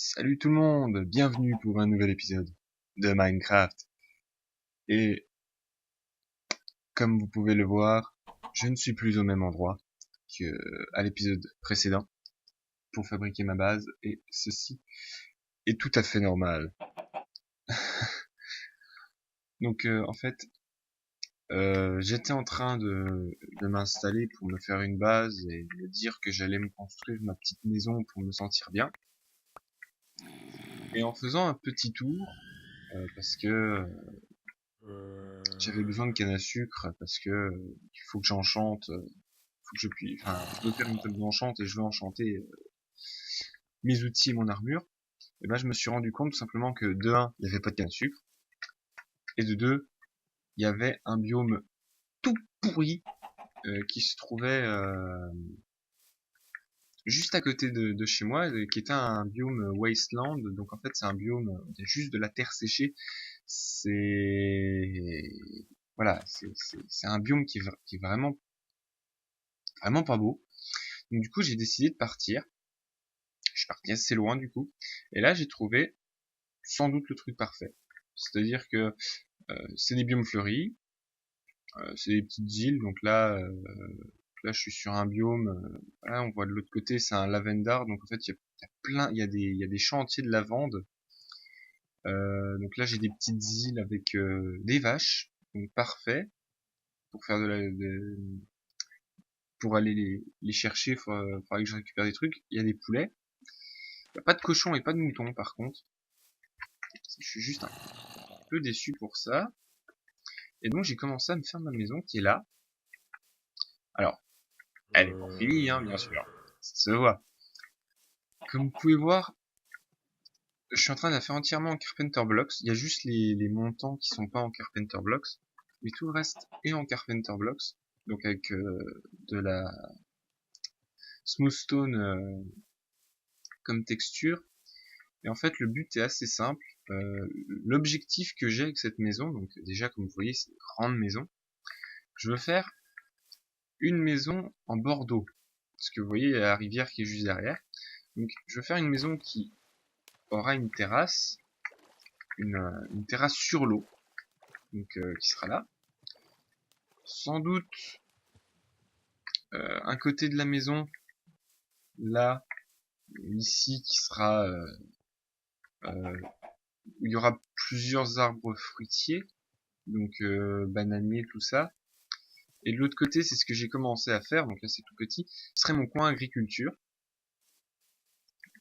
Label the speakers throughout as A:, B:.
A: Salut tout le monde, bienvenue pour un nouvel épisode de Minecraft. Et comme vous pouvez le voir, je ne suis plus au même endroit que à l'épisode précédent pour fabriquer ma base, et ceci est tout à fait normal. Donc en fait, j'étais en train de m'installer pour me faire une base et me dire que j'allais me construire ma petite maison pour me sentir bien. Et en faisant un petit tour, parce que j'avais besoin de canne à sucre, parce que il faut que j'enchante, faut que je puisse, enfin, je veux faire une table d'enchante et je veux enchanter mes outils et mon armure. Et ben, je me suis rendu compte tout simplement que de un, il n'y avait pas de canne à sucre, et de deux, il y avait un biome tout pourri qui se trouvait juste à côté de chez moi, qui était un biome wasteland. Donc en fait, c'est un biome où il y a juste de la terre séchée. C'est voilà, c'est un biome qui est vraiment pas beau. Donc du coup, j'ai décidé de partir. Je suis parti assez loin du coup. Et là, j'ai trouvé sans doute le truc parfait. C'est-à-dire que c'est des biomes fleuris, c'est des petites îles. Donc là, je suis sur un biome. Voilà, on voit de l'autre côté, c'est un lavendar. Donc en fait, il y a plein, il y a des champs entiers de lavande. Donc là, j'ai des petites îles avec des vaches. Donc parfait pour faire pour aller les chercher. Faudrait que je récupère des trucs. Il y a des poulets. Il n'y a pas de cochons et pas de moutons par contre. Je suis juste un peu déçu pour ça. Et donc j'ai commencé à me faire ma maison qui est là. Alors, elle est pas finie, hein, bien sûr. Ça se voit. Comme vous pouvez voir, je suis en train de la faire entièrement en Carpenter Blocks. Il y a juste les montants qui sont pas en Carpenter Blocks. Mais tout le reste est en Carpenter Blocks. Donc avec de la smooth stone comme texture. Et en fait, le but est assez simple. L'objectif que j'ai avec cette maison, donc déjà comme vous voyez, c'est une grande maison. Je veux faire une maison en bord d'eau. Parce que vous voyez, il y a la rivière qui est juste derrière. Donc je veux faire une maison qui aura une terrasse, une terrasse sur l'eau, donc qui sera là. Sans doute un côté de la maison, là, ici, qui sera où il y aura plusieurs arbres fruitiers, donc bananiers, tout ça. Et de l'autre côté, c'est ce que j'ai commencé à faire, donc là c'est tout petit, ce serait mon coin agriculture.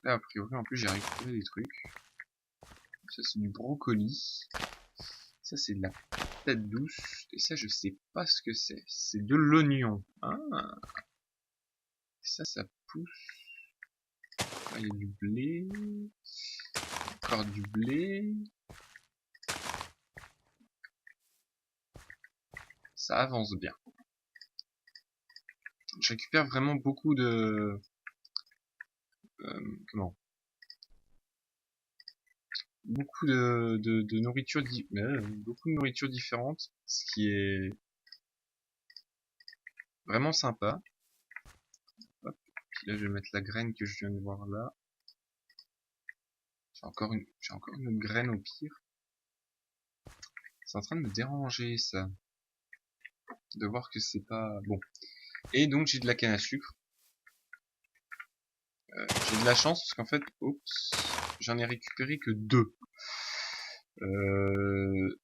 A: Là, a priori, en plus, j'ai récupéré des trucs. Ça, c'est du brocoli. Ça, c'est de la patate douce. Et ça, je sais pas ce que c'est. C'est de l'oignon. Ah. Ça pousse. Là, il y a du blé. Encore du blé. Ça avance bien. Je récupère vraiment beaucoup de... comment beaucoup de nourriture beaucoup de nourriture différente, ce qui est vraiment sympa. Hop. Puis là je vais mettre la graine que je viens de voir là. J'ai encore une autre graine au pire. C'est en train de me déranger ça, de voir que c'est pas bon. Et donc j'ai de la canne à sucre. J'ai de la chance parce qu'en fait, oups, j'en ai récupéré que 2. Je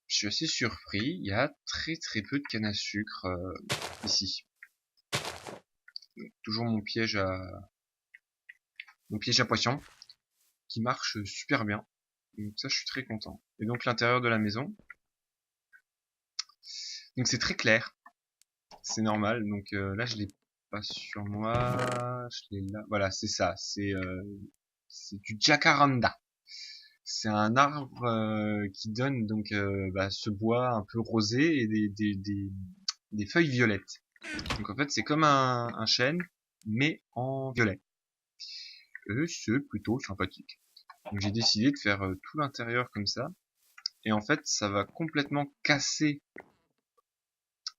A: suis assez surpris, il y a très peu de canne à sucre ici. Donc, toujours mon piège à poisson qui marche super bien. Donc ça, je suis très content. Et donc l'intérieur de la maison. Donc c'est très clair, c'est normal. Donc là, je l'ai pas sur moi, je l'ai là. Voilà, c'est ça. C'est du jacaranda. C'est un arbre qui donne donc ce bois un peu rosé et des feuilles violettes. Donc en fait c'est comme un chêne mais en violet. Et c'est plutôt sympathique. Donc j'ai décidé de faire tout l'intérieur comme ça. Et en fait ça va complètement casser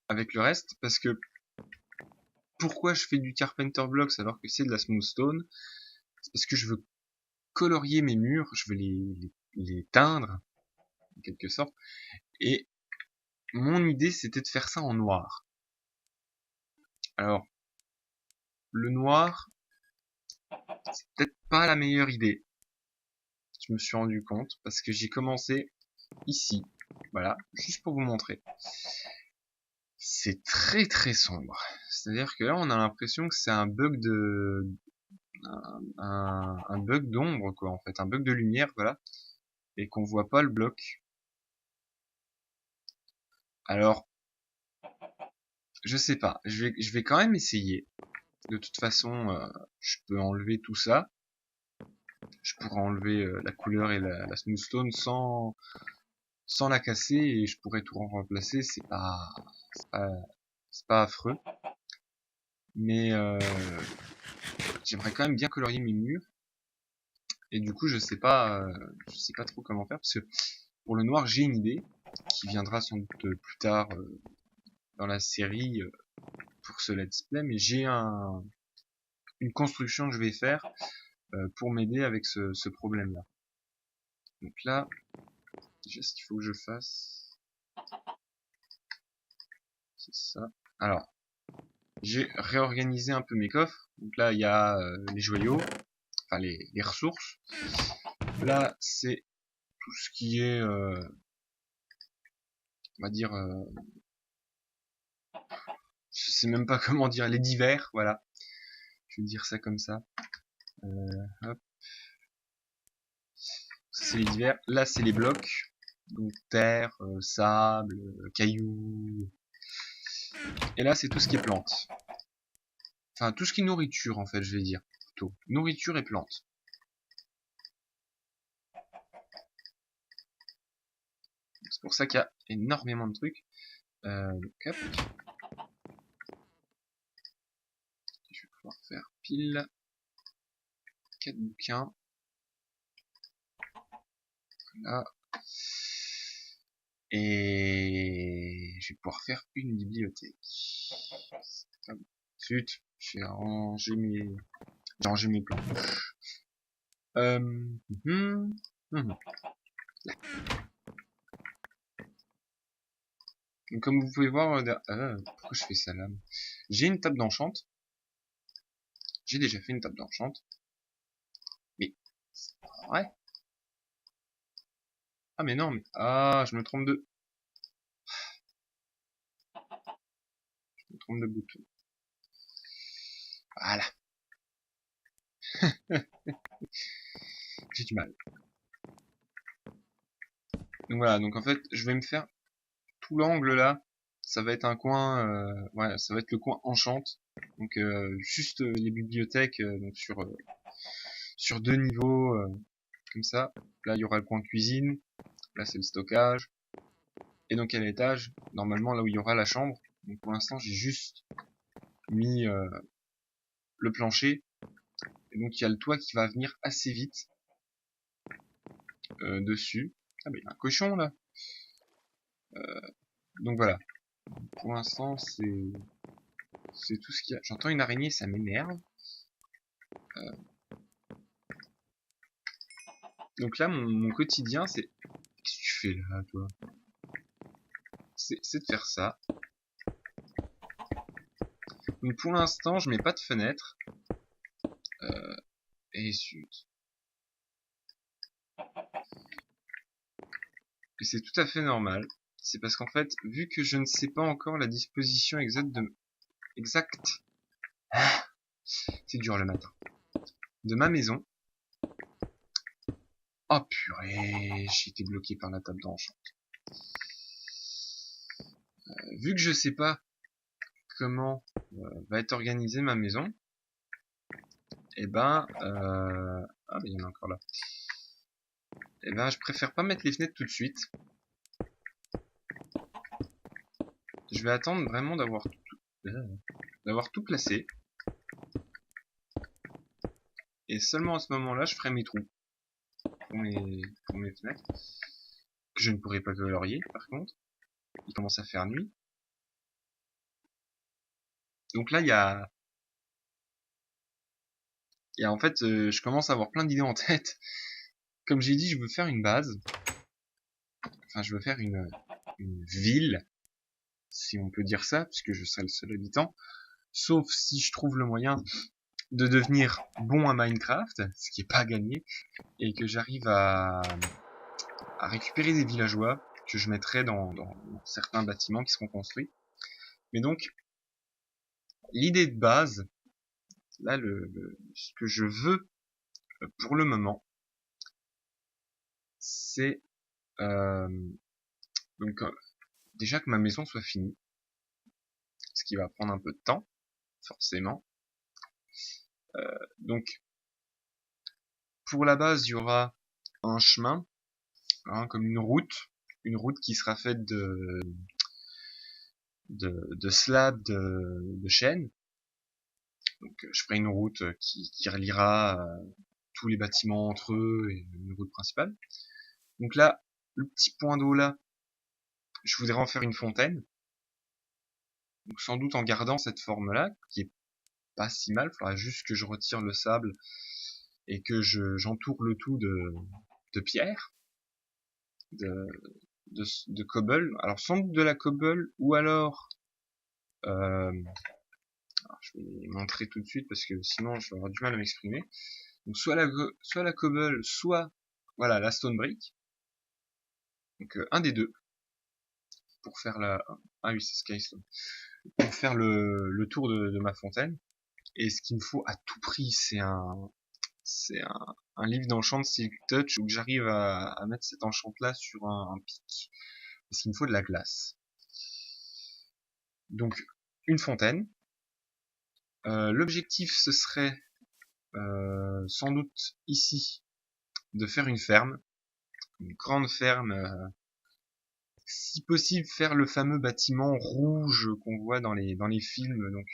A: avec le reste parce que pourquoi je fais du Carpenter Blocks alors que c'est de la Smooth Stone? C'est parce que je veux colorier mes murs, je vais les teindre, en quelque sorte. Et mon idée, c'était de faire ça en noir. Alors, le noir, c'est peut-être pas la meilleure idée. Je me suis rendu compte, parce que j'ai commencé ici. Voilà, juste pour vous montrer. C'est très très sombre. C'est-à-dire que là, on a l'impression que c'est un bug de... un bug d'ombre, quoi, en fait. Un bug de lumière, voilà. Et qu'on voit pas le bloc. Alors, je sais pas. Je vais quand même essayer. De toute façon, je peux enlever tout ça. Je pourrais enlever la couleur et la smooth stone sans la casser et je pourrais tout remplacer. C'est pas, c'est pas affreux. Mais j'aimerais quand même bien colorier mes murs. Et du coup, je sais pas trop comment faire parce que pour le noir, j'ai une idée qui viendra sans doute plus tard dans la série pour ce let's play, mais j'ai une construction que je vais faire pour m'aider avec ce problème-là. Donc là, déjà, ce qu'il faut que je fasse, c'est ça. Alors, j'ai réorganisé un peu mes coffres. Donc là, il y a les joyaux, enfin les ressources. Là, c'est tout ce qui est, on va dire, je sais même pas comment dire, les divers, voilà. Je vais dire ça comme ça. Hop. Ça, c'est les divers. Là, c'est les blocs. Donc terre, sable, cailloux. Et là, c'est tout ce qui est plantes. Enfin, tout ce qui est nourriture, en fait, je vais dire. Plutôt. Nourriture et plantes. C'est pour ça qu'il y a énormément de trucs. Donc, hop. Je vais pouvoir faire pile 4 bouquins. Là. Et je vais pouvoir faire une bibliothèque. Zut, j'ai rangé mes plans. Donc, comme vous pouvez voir, pourquoi je fais ça là? J'ai une table d'enchante. J'ai déjà fait une table d'enchante. Mais, c'est pas vrai. Ah, mais non, mais, ah, je me trompe je me trompe de bouton. Voilà. J'ai du mal. Donc voilà, donc en fait, je vais me faire tout l'angle là. Ça va être un coin, ouais, ça va être le coin enchante. Donc juste les bibliothèques donc sur 2 niveaux comme ça. Là, il y aura le coin cuisine. Là, c'est le stockage. Et donc à l'étage, normalement là où il y aura la chambre. Donc pour l'instant, j'ai juste mis le plancher. Et donc il y a le toit qui va venir assez vite dessus. Ah bah il y a un cochon là. Donc voilà. Pour l'instant, c'est tout ce qu'il y a. J'entends une araignée, ça m'énerve. Donc là, mon quotidien, c'est... Qu'est-ce que tu fais là, toi? C'est de faire ça. Donc pour l'instant, je mets pas de fenêtre. Et zut. Et c'est tout à fait normal. C'est parce qu'en fait, vu que je ne sais pas encore la disposition exacte, c'est dur le matin, de ma maison. Oh purée, j'ai été bloqué par la table d'enchant. Vu que je sais pas comment va être organisée ma maison, et ben, ah mais il y en a encore là. Et ben, je préfère pas mettre les fenêtres tout de suite. Je vais attendre vraiment d'avoir tout placé. Et seulement à ce moment-là, je ferai mes trous pour mes fenêtres. Que je ne pourrai pas colorier, par contre. Il commence à faire nuit. Donc là, il y a Et en fait, je commence à avoir plein d'idées en tête. Comme j'ai dit, je veux faire une base. Enfin, je veux faire une ville, si on peut dire ça, puisque je serai le seul habitant. Sauf si je trouve le moyen de devenir bon à Minecraft, ce qui est pas gagné, et que j'arrive à récupérer des villageois que je mettrai dans certains bâtiments qui seront construits. Mais donc, l'idée de base, là, ce que je veux pour le moment, c'est euh, donc déjà que ma maison soit finie, ce qui va prendre un peu de temps, forcément. Donc, pour la base, il y aura un chemin, hein, comme une route qui sera faite de slabs de chêne. Donc, je ferai une route qui reliera tous les bâtiments entre eux et une route principale. Donc là, le petit point d'eau là, je voudrais en faire une fontaine. Donc sans doute en gardant cette forme-là, qui est pas si mal. Il faudra juste que je retire le sable et que j'entoure le tout de pierre, de, de cobble. Alors sans doute de la cobble ou alors, je vais montrer tout de suite parce que sinon je vais avoir du mal à m'exprimer. Donc soit la cobble, soit voilà la stone brick. Donc un des deux pour faire ah oui c'est Skystone, pour faire le tour de ma fontaine. Et ce qu'il me faut à tout prix, c'est un livre d'enchant Silk Touch où j'arrive à mettre cet enchant là sur un pic. Parce qu'il me faut de la glace. Donc une fontaine. L'objectif ce serait sans doute ici de faire une ferme, une grande ferme. Si possible faire le fameux bâtiment rouge qu'on voit dans les films, donc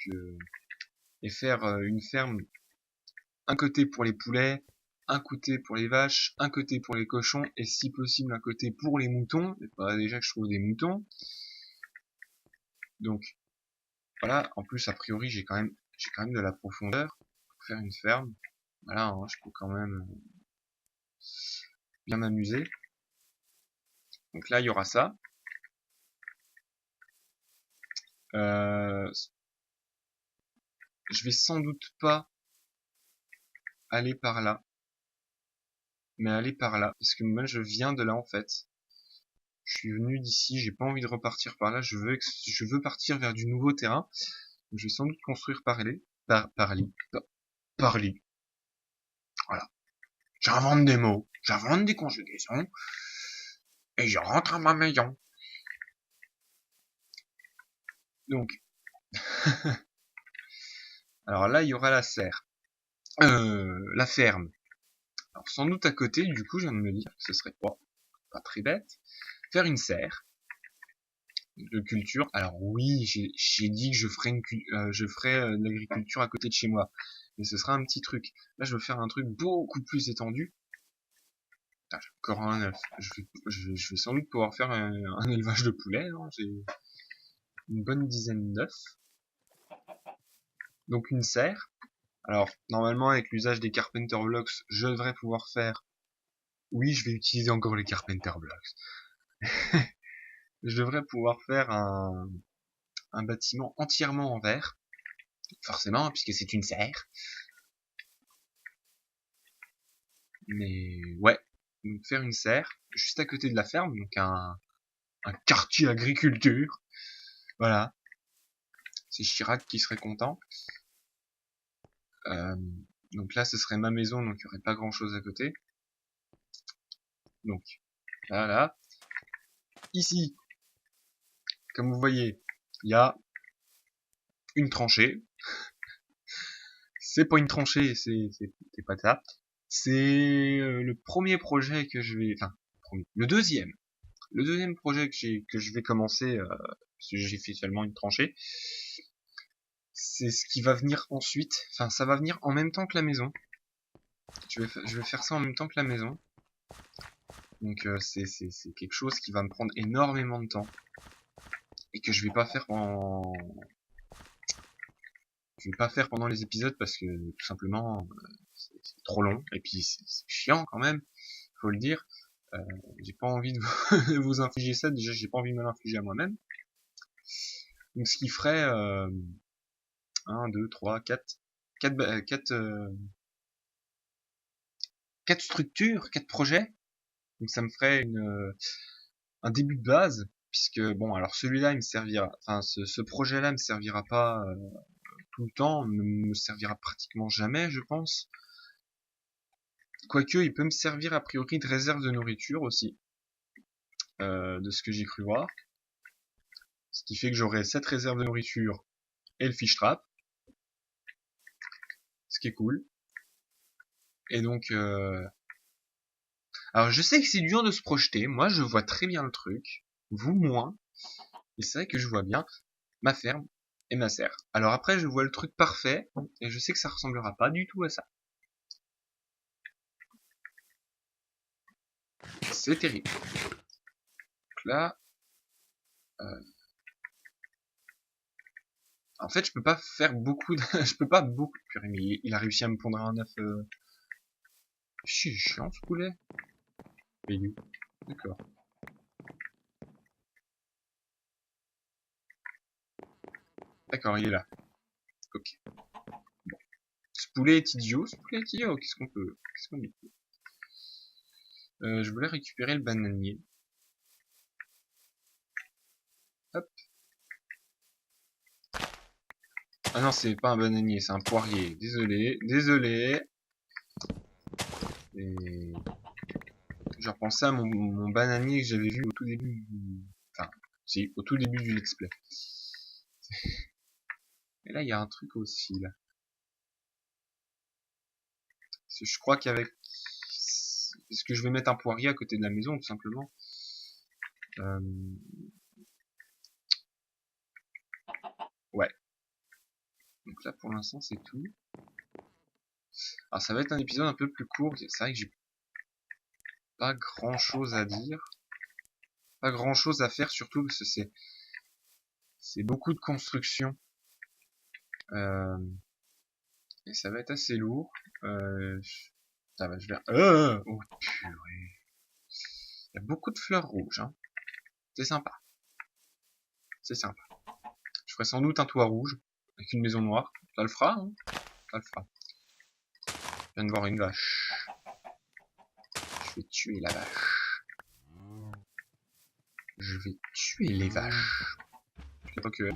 A: et faire une ferme, un côté pour les poulets, un côté pour les vaches, un côté pour les cochons, et si possible un côté pour les moutons. Il faudrait déjà que je trouve des moutons. Donc voilà, en plus a priori j'ai quand même de la profondeur pour faire une ferme. Voilà, hein, je peux quand même bien m'amuser. Donc là il y aura ça. Je vais sans doute pas aller par là, mais aller par là, parce que moi je viens de là en fait. Je suis venu d'ici, j'ai pas envie de repartir par là, je veux partir vers du nouveau terrain. Donc, je vais sans doute construire par lit. Voilà. J'invente des mots, j'invente des conjugaisons, et je rentre à ma maison. Donc, alors là, il y aura la serre. La ferme. Alors, sans doute à côté, du coup, je viens de me dire que ce serait pas très bête. Faire une serre de culture. Alors oui, j'ai dit que je ferais de l'agriculture à côté de chez moi. Mais ce sera un petit truc. Là, je veux faire un truc beaucoup plus étendu. Putain, j'ai encore un œuf. Je vais sans doute pouvoir faire un élevage de poulets. Hein. J'ai une bonne dizaine d'œufs. Donc une serre. Alors, normalement, avec l'usage des Carpenter Blocks, je devrais pouvoir faire... Oui, je vais utiliser encore les Carpenter Blocks. Je devrais pouvoir faire un bâtiment entièrement en verre. Forcément, puisque c'est une serre. Mais ouais, donc faire une serre juste à côté de la ferme, donc un quartier agriculture. Voilà, c'est Chirac qui serait content. Donc là, ce serait ma maison, donc il n'y aurait pas grand chose à côté. Donc là, ici, comme vous voyez, il y a une tranchée. C'est pas une tranchée, c'est pas ça. C'est le premier projet que je vais, enfin, le deuxième projet que je vais commencer, parce que j'ai fait seulement une tranchée. C'est ce qui va venir ensuite. Enfin, ça va venir en même temps que la maison. Je vais faire ça en même temps que la maison. Donc c'est quelque chose qui va me prendre énormément de temps et que je vais pas faire pendant les épisodes parce que tout simplement trop long, et puis c'est chiant quand même, faut le dire. J'ai pas envie de vous, vous infliger ça, déjà j'ai pas envie de me l'infliger à moi-même. Donc ce qui ferait 1, 2, 3, 4 structures, 4 projets. Donc ça me ferait un début de base, puisque bon, alors celui-là il me servira, enfin ce projet-là me servira pas tout le temps, ne me servira pratiquement jamais, je pense. Quoique il peut me servir a priori de réserve de nourriture aussi, de ce que j'ai cru voir. Ce qui fait que j'aurai cette réserve de nourriture et le fish trap, ce qui est cool. Et donc alors je sais que c'est dur de se projeter, moi je vois très bien le truc, vous moins, et c'est vrai que je vois bien ma ferme et ma serre. Alors après je vois le truc parfait, et je sais que ça ressemblera pas du tout à ça. C'est terrible. Donc là, en fait je peux pas faire beaucoup de... je peux pas beaucoup... Purée, mais il a réussi à me pondre un œuf... C'est chiant ce poulet. D'accord. D'accord, il est là. Ok. Ce poulet est idiot, qu'est-ce qu'on peut... Qu'est-ce qu'on dit? Je voulais récupérer le bananier. Hop. Ah non, c'est pas un bananier, c'est un poirier. Désolé, désolé. Et... je repensais à mon bananier que j'avais vu au tout début du... Enfin, si, au tout début du let's play. Et là, il y a un truc aussi, là. Parce que je crois qu'avec... Est-ce que je vais mettre un poirier à côté de la maison, tout simplement? Ouais. Donc là, pour l'instant, c'est tout. Alors, ça va être un épisode un peu plus court. C'est vrai que j'ai pas grand-chose à dire. Pas grand-chose à faire, surtout parce que c'est beaucoup de construction. Et ça va être assez lourd. Ça va, je vais... oh, purée. Il y a beaucoup de fleurs rouges, hein. C'est sympa. C'est sympa. Je ferai sans doute un toit rouge, avec une maison noire. Ça le fera, hein. Ça le fera. Je viens de voir une vache. Je vais tuer la vache. Je vais tuer les vaches. Je sais pas que...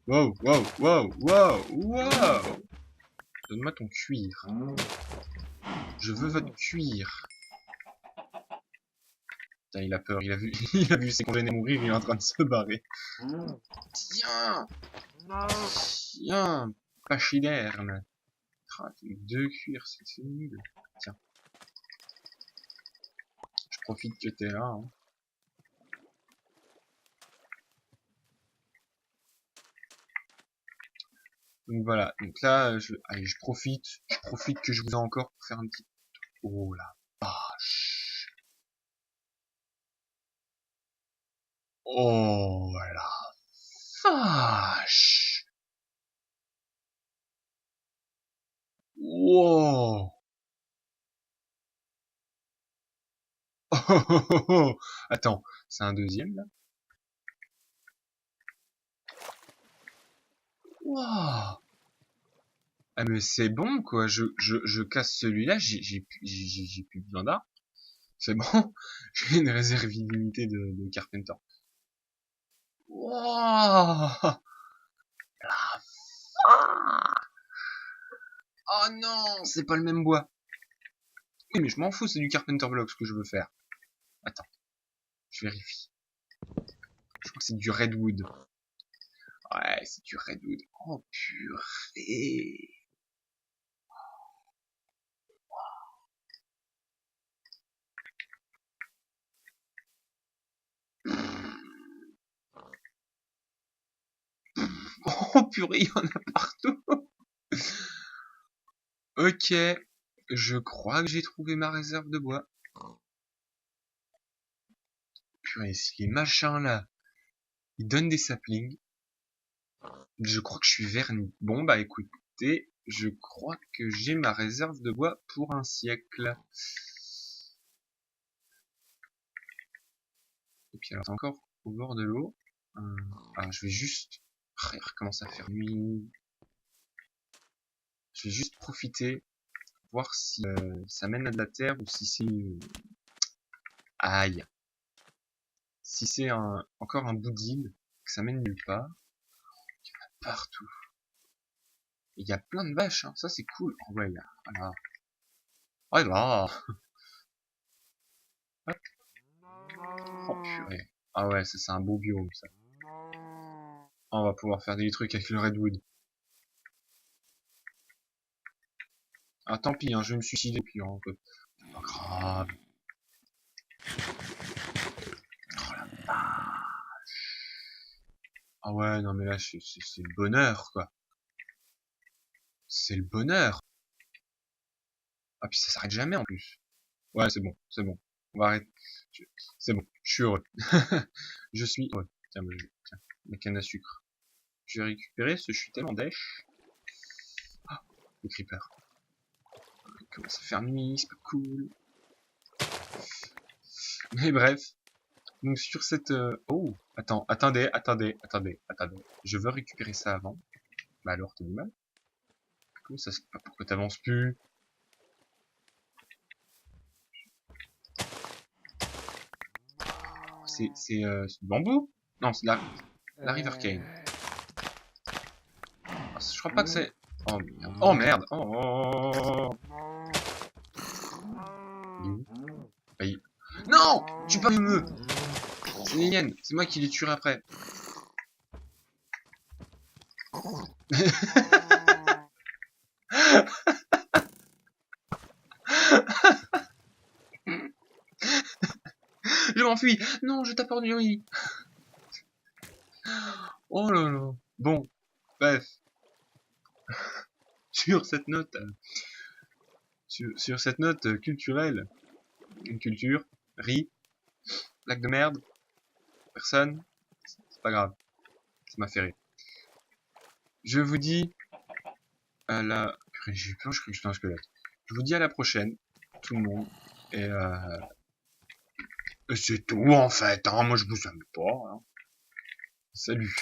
A: Wow, wow, wow, wow, wow. Donne-moi ton cuir. Je veux votre cuir. Putain, il a peur, il a vu, il a vu ses congénères mourir, il est en train de se barrer. Tiens! Tiens! Pachyderme. Ah, 2 cuirs, c'est nul. Tiens. Je profite que t'es là, hein. Donc voilà, donc là, allez, je profite que je vous ai encore pour faire un petit... Oh la vache! Oh la vache! Wow! Oh, oh, oh, oh. Attends, c'est un deuxième là? Wow! Ah mais c'est bon quoi, je casse celui-là, j'ai plus besoin d'art. C'est bon, j'ai une réserve illimitée de Carpenter. Wow! Oh non, c'est pas le même bois. Oui mais je m'en fous, c'est du Carpenter Block ce que je veux faire. Attends, je vérifie. Je crois que c'est du Redwood. Ouais, c'est du Redwood. Oh purée. Oh purée, il y en a partout. Ok, je crois que j'ai trouvé ma réserve de bois. Purée, si les machins là, ils donnent des saplings, je crois que je suis verni. Bon bah écoutez, je crois que j'ai ma réserve de bois pour un siècle. Et puis alors, c'est encore au bord de l'eau. Alors, je vais juste... Il recommence à faire nuit. Je vais juste profiter, voir si ça mène à de la terre ou si c'est... Aïe. Si c'est encore un bout d'île, que ça mène nulle part. Il y en a partout. Il y a plein de vaches, hein. Ça c'est cool. Oh ouais, voilà. Oh là. Hop. Oh purée. Ah ouais, ça c'est un beau biome ça. Oh, on va pouvoir faire des trucs avec le redwood. Ah tant pis, hein, je vais me suicider puis hein, pas grave. Oh la vache. Ah ouais, non mais là c'est le bonheur quoi. C'est le bonheur. Ah puis ça s'arrête jamais en plus. Ouais, c'est bon, c'est bon. On va arrêter. C'est bon, je suis heureux. Je suis heureux. Tiens, tiens, ma canne à sucre. Je vais récupérer ce, je suis tellement dèche. Ah, le creeper. Il commence à faire nuit, c'est pas cool. Mais bref. Donc sur cette... Oh, attendez. Je veux récupérer ça avant. Bah alors, t'as du mal. Comment ça se... Pourquoi t'avances plus? C'est du bambou? Non, c'est la River Cane. Ah, je crois pas que c'est... Oh merde. Oh merde. Oh. Non! Tue pas mes meufs! C'est les miennes, c'est moi qui les tuerai après. Je m'enfuis! Non, je t'apporte du riz! Oh là là. Bon, bref. Sur cette note, sur cette note culturelle, une culture, riz, lac de merde, personne, c'est pas grave, ça m'a fait rire. Je vous dis à la... J'ai eu peur, je crois que j'étais un squelette. Je vous dis à la prochaine, tout le monde, et c'est tout en fait, hein, moi je vous aime pas, hein. Salut.